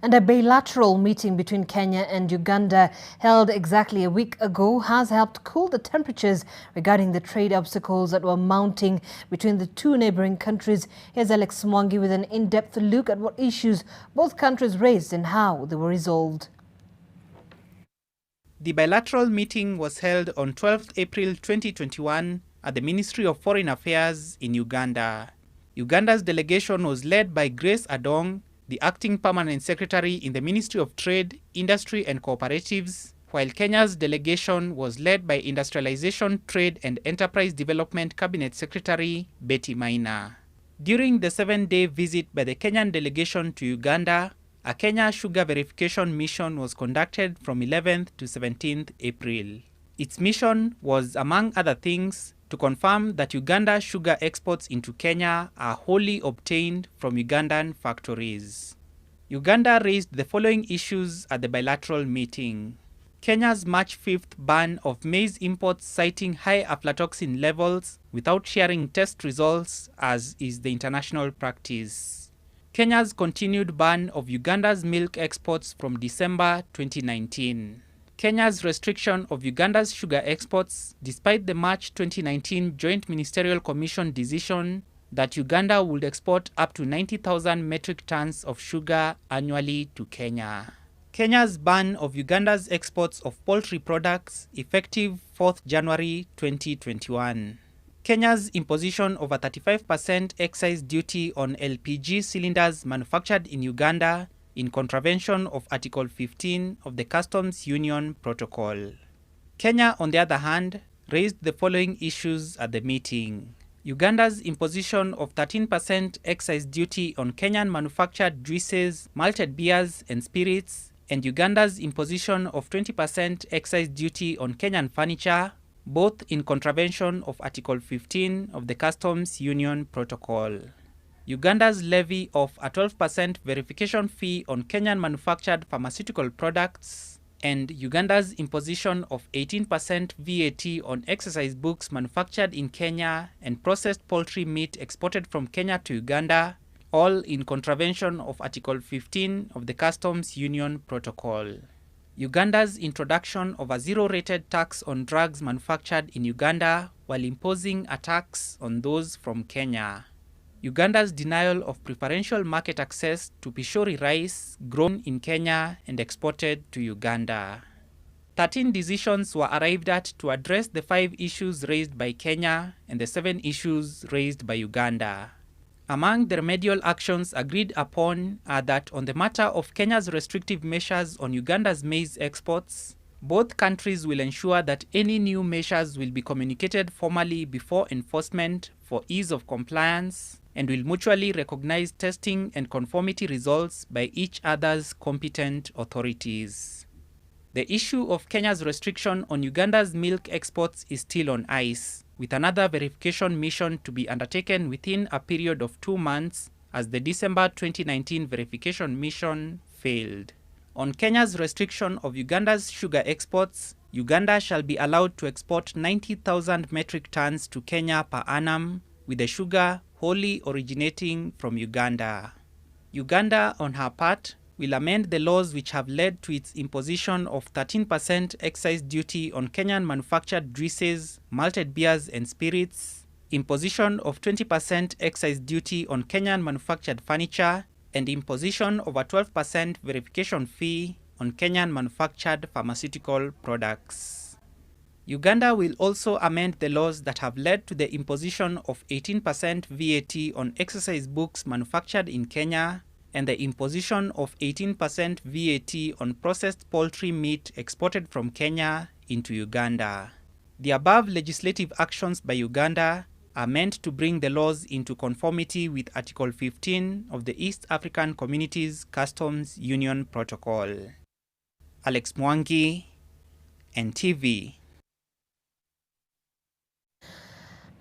And a bilateral meeting between Kenya and Uganda held exactly a week ago has helped cool the temperatures regarding the trade obstacles that were mounting between the two neighboring countries. Here's Alex Mwangi with an in-depth look at what issues both countries raised and how they were resolved. The bilateral meeting was held on 12th April 2021 at the Ministry of Foreign Affairs in Uganda. Uganda's delegation was led by Grace Adong, the acting permanent secretary in the Ministry of Trade, Industry and Cooperatives, while Kenya's delegation was led by Industrialization, Trade and Enterprise Development Cabinet Secretary Betty Maina. During the 7-day visit by the Kenyan delegation to Uganda, a Kenya sugar verification mission was conducted from 11th to 17th April. Its mission was, among other things, to confirm that Uganda's sugar exports into Kenya are wholly obtained from Ugandan factories. Uganda raised the following issues at the bilateral meeting: Kenya's March 5th ban of maize imports citing high aflatoxin levels without sharing test results as is the international practice. Kenya's continued ban of Uganda's milk exports from December 2019. Kenya's restriction of Uganda's sugar exports despite the March 2019 Joint Ministerial Commission decision that Uganda would export up to 90,000 metric tons of sugar annually to Kenya. Kenya's ban of Uganda's exports of poultry products effective 4th January 2021. Kenya's imposition of a 35% excise duty on LPG cylinders manufactured in Uganda in contravention of Article 15 of the Customs Union Protocol. Kenya, on the other hand, raised the following issues at the meeting: Uganda's imposition of 13% excise duty on Kenyan manufactured juices, malted beers and spirits, and Uganda's imposition of 20% excise duty on Kenyan furniture, both in contravention of Article 15 of the Customs Union Protocol. Uganda's levy of a 12% verification fee on Kenyan manufactured pharmaceutical products, and Uganda's imposition of 18% VAT on exercise books manufactured in Kenya and processed poultry meat exported from Kenya to Uganda, all in contravention of Article 15 of the Customs Union Protocol. Uganda's introduction of a zero-rated tax on drugs manufactured in Uganda while imposing a tax on those from Kenya. Uganda's denial of preferential market access to Pishori rice grown in Kenya and exported to Uganda. 13 decisions were arrived at to address the 5 issues raised by Kenya and the 7 issues raised by Uganda. Among the remedial actions agreed upon are that on the matter of Kenya's restrictive measures on Uganda's maize exports, both countries will ensure that any new measures will be communicated formally before enforcement for ease of compliance and will mutually recognize testing and conformity results by each other's competent authorities. The issue of Kenya's restriction on Uganda's milk exports is still on ice, with another verification mission to be undertaken within a period of 2 months as the December 2019 verification mission failed. On Kenya's restriction of Uganda's sugar exports, Uganda shall be allowed to export 90,000 metric tons to Kenya per annum, with the sugar wholly originating from Uganda. Uganda, on her part, will amend the laws which have led to its imposition of 13% excise duty on Kenyan manufactured juices, malted beers and spirits, imposition of 20% excise duty on Kenyan manufactured furniture, and imposition of a 12% verification fee on Kenyan manufactured pharmaceutical products. Uganda will also amend the laws that have led to the imposition of 18% VAT on exercise books manufactured in Kenya and the imposition of 18% VAT on processed poultry meat exported from Kenya into Uganda. The above legislative actions by Uganda are meant to bring the laws into conformity with Article 15 of the East African Communities Customs Union Protocol. Alex Mwangi, NTV.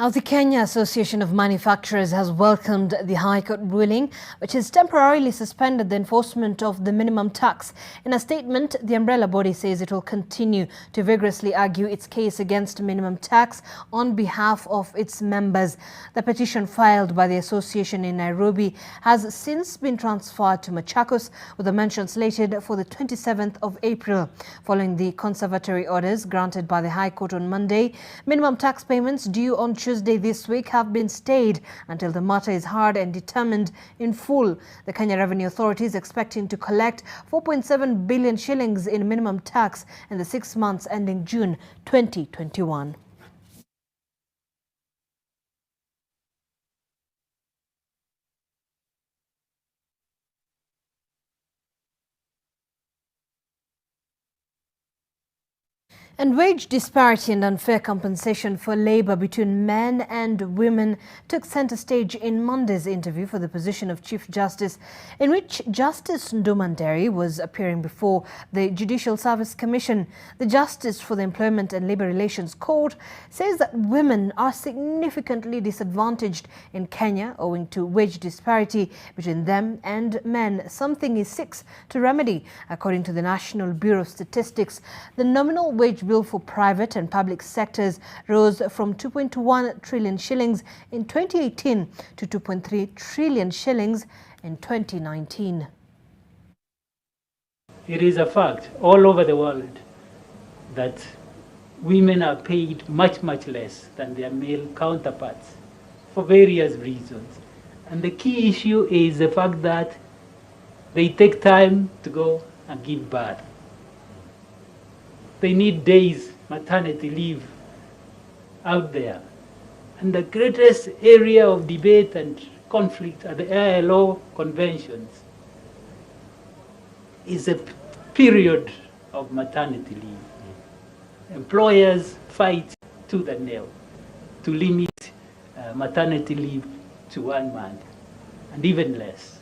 Now, the Kenya Association of Manufacturers has welcomed the High Court ruling, which has temporarily suspended the enforcement of the minimum tax. In a statement, the umbrella body says it will continue to vigorously argue its case against minimum tax on behalf of its members. The petition filed by the association in Nairobi has since been transferred to Machakos, with the mention slated for the 27th of April. Following the conservatory orders granted by the High Court on Monday, minimum tax payments due on Tuesday this week have been stayed until the matter is heard and determined in full. The Kenya Revenue Authority is expecting to collect 4.7 billion shillings in minimum tax in the 6 months ending June 2021. And wage disparity and unfair compensation for labour between men and women took centre stage in Monday's interview for the position of Chief Justice, in which Justice Ndumanderi was appearing before the Judicial Service Commission. The Justice for the Employment and Labour Relations Court says that women are significantly disadvantaged in Kenya owing to wage disparity between them and men, something he seeks to remedy. According to the National Bureau of Statistics, the nominal wage bill for private and public sectors rose from 2.1 trillion shillings in 2018 to 2.3 trillion shillings in 2019. It is a fact all over the world that women are paid much less than their male counterparts for various reasons. And the key issue is the fact that they take time to go and give birth. They need days maternity leave out there. And the greatest area of debate and conflict at the ILO conventions is a period of maternity leave. Employers fight tooth and nail to limit maternity leave to 1 month and even less.